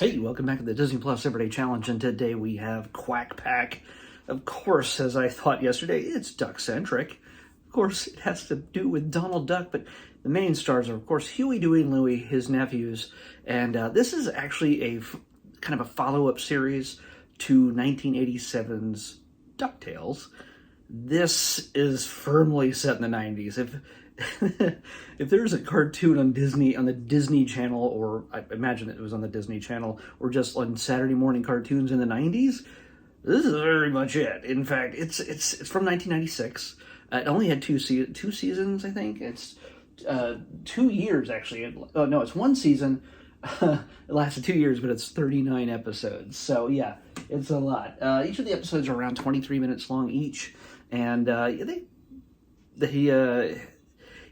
Hey, welcome back to the Disney Plus Everyday Challenge, and today we have Quack Pack. Of course, as I thought yesterday, it's duck-centric. Of course, it has to do with Donald Duck, but the main stars are, of course, Huey, Dewey, and Louie, his nephews, and this is actually a kind of a follow-up series to 1987's DuckTales. This is firmly set in the 90s. If there's a cartoon on Disney, on the Disney Channel, or I imagine it was on the Disney Channel, or just on Saturday morning cartoons in the 90s, this is very much it. In fact, it's from 1996. It only had two seasons, I think. It's 2 years, actually. Oh, no, it's one season. It lasted 2 years, but it's 39 episodes. So, yeah, it's a lot. Each of the episodes are around 23 minutes long each. And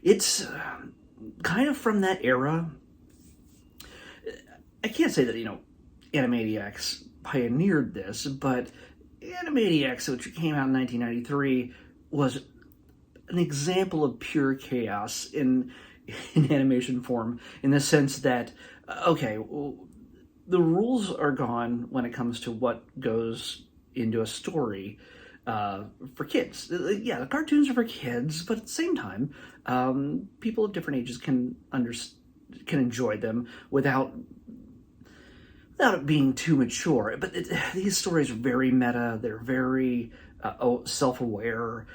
it's kind of from that era. I can't say that, Animaniacs pioneered this, but Animaniacs, which came out in 1993, was an example of pure chaos in animation form, in the sense that, the rules are gone when it comes to what goes into a story. For kids. Yeah, the cartoons are for kids, but at the same time, people of different ages can enjoy them without it being too mature. But these stories are very meta. They're very self-aware.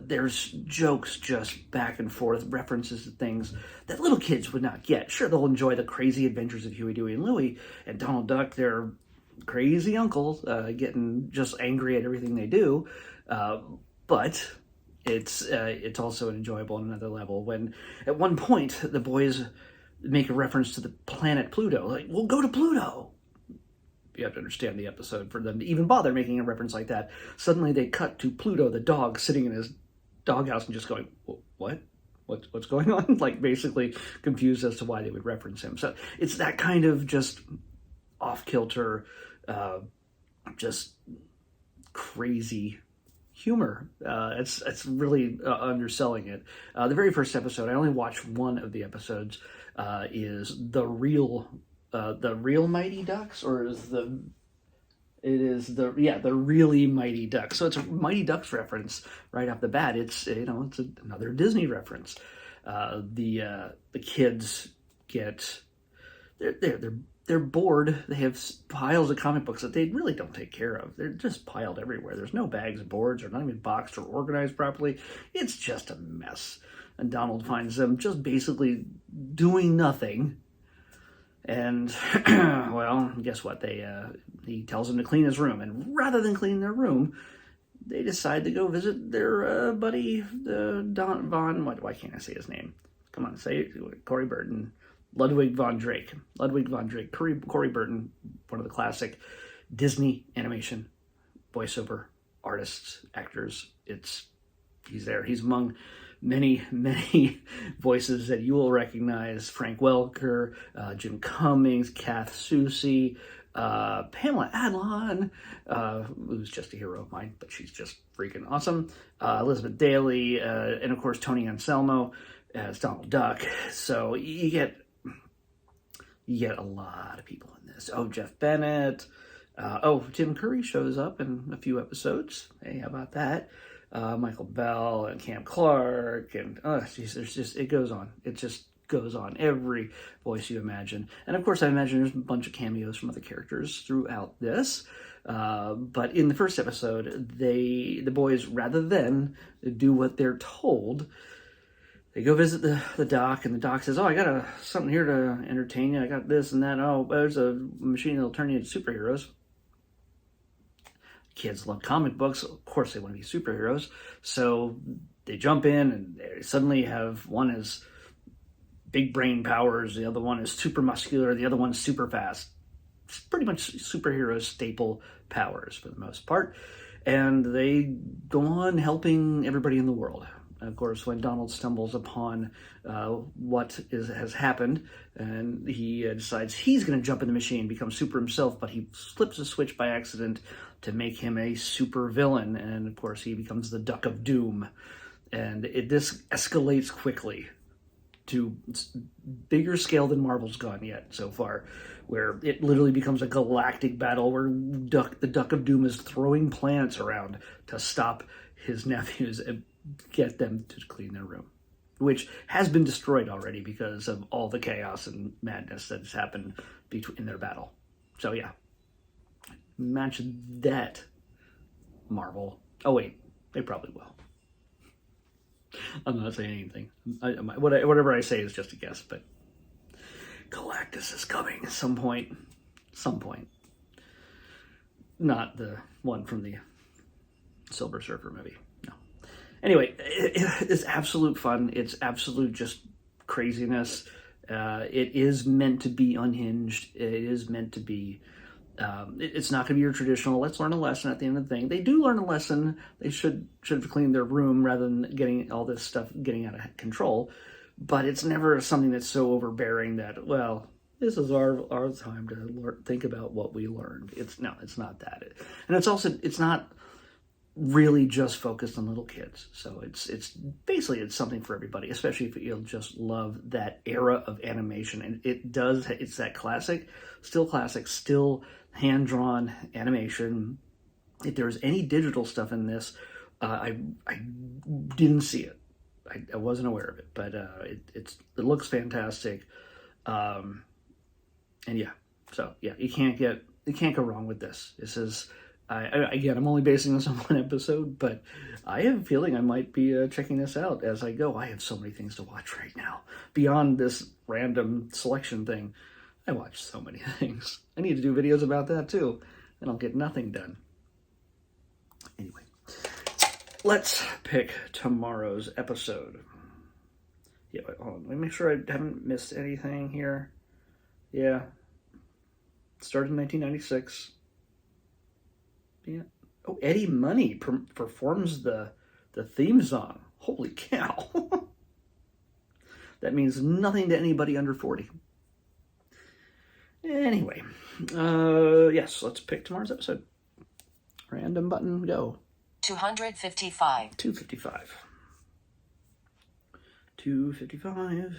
There's jokes just back and forth, references to things that little kids would not get. Sure, they'll enjoy the crazy adventures of Huey, Dewey, and Louie, and Donald Duck. They're crazy uncles getting just angry at everything they do, but it's also enjoyable on another level. When at one point the boys make a reference to the planet Pluto, like, we'll go to Pluto. You have to understand the episode for them to even bother making a reference like that. Suddenly they cut to Pluto, the dog, sitting in his doghouse and just going, what? What's going on? Like, basically confused as to why they would reference him. So it's that kind of just off-kilter, just crazy humor. It's really underselling it. The very first episode, I only watched one of the episodes, is the real Mighty Ducks, or the really Mighty Ducks. So it's a Mighty Ducks reference right off the bat. It's another Disney reference. The kids get they're bored. They have piles of comic books that they really don't take care of. They're just piled everywhere. There's no bags of boards. They're not even boxed or organized properly. It's just a mess. And Donald finds them just basically doing nothing. And, well, guess what? He tells them to clean his room. And rather than clean their room, they decide to go visit their buddy, why can't I say his name? Come on, say it. Corey Burton. Ludwig von Drake, Corey Burton, one of the classic Disney animation voiceover artists, actors. He's there. He's among many, many voices that you will recognize: Frank Welker, Jim Cummings, Kath Soucie, Pamela Adlon, who's just a hero of mine, but she's just freaking awesome. Elizabeth Daly, and of course Tony Anselmo as Donald Duck. So you get a lot of people in this. Oh, Jeff Bennett. Tim Curry shows up in a few episodes. Hey, how about that? Michael Bell and Cam Clark. And, it goes on. It just goes on. Every voice you imagine. And, of course, I imagine there's a bunch of cameos from other characters throughout this. But in the first episode, the boys, rather than do what they're told, they go visit the doc, and the doc says, I got something here to entertain you. I got this and that. Oh, there's a machine that'll turn you into superheroes. Kids love comic books. Of course they want to be superheroes. So they jump in, and they suddenly have one is big brain powers, the other one is super muscular, the other one's super fast. It's pretty much superhero staple powers for the most part. And they go on helping everybody in the world. Of course, when Donald stumbles upon what has happened, and he decides he's going to jump in the machine, become super himself, but he flips a switch by accident to make him a super villain, and of course he becomes the Duck of Doom. And this escalates quickly. to bigger scale than Marvel's gone yet so far, where it literally becomes a galactic battle where the Duck of Doom is throwing plants around to stop his nephews and get them to clean their room, which has been destroyed already because of all the chaos and madness that has happened in their battle. So yeah, match that, Marvel. Oh wait, they probably will. I'm not saying anything. Whatever I say is just a guess, but Galactus is coming at some point. Some point. Not the one from the Silver Surfer movie. No. Anyway, it's absolute fun. It's absolute just craziness. It is meant to be unhinged. It is meant to be... it's not going to be your traditional, let's learn a lesson at the end of the thing. They do learn a lesson. They should have cleaned their room rather than getting all this stuff getting out of control. But it's never something that's so overbearing that, well, this is our time to think about what we learned. It's not that. And it's not really just focused on little kids. So it's basically it's something for everybody, especially if you'll just love that era of animation. And it's that classic, still hand-drawn animation. If there's any digital stuff in this, I didn't see it. I wasn't aware of it, but it looks fantastic. And yeah, so yeah, you can't go wrong with this. This is, again, I'm only basing this on one episode, but I have a feeling I might be checking this out as I go. I have so many things to watch right now. Beyond this random selection thing, I watch so many things. I need to do videos about that too, and I'll get nothing done. Anyway, let's pick tomorrow's episode. Yeah, wait, hold on. Let me make sure I haven't missed anything here. Yeah. It started in 1996. Yeah. Oh, Eddie Money performs the theme song. Holy cow. That means nothing to anybody under 40. Anyway, yes, let's pick tomorrow's episode. Random button, go. 255. 255. 255.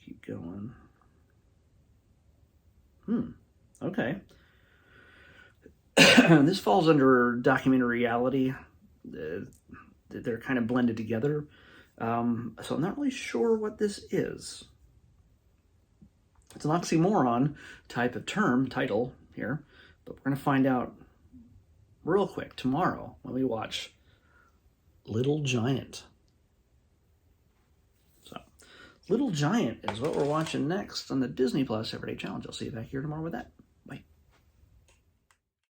Keep going. Okay. This falls under documentary reality. They're kind of blended together. So I'm not really sure what this is. It's an oxymoron type of title here, but we're going to find out real quick tomorrow when we watch Little Giant. So, Little Giant is what we're watching next on the Disney Plus Everyday Challenge. I'll see you back here tomorrow with that. Bye.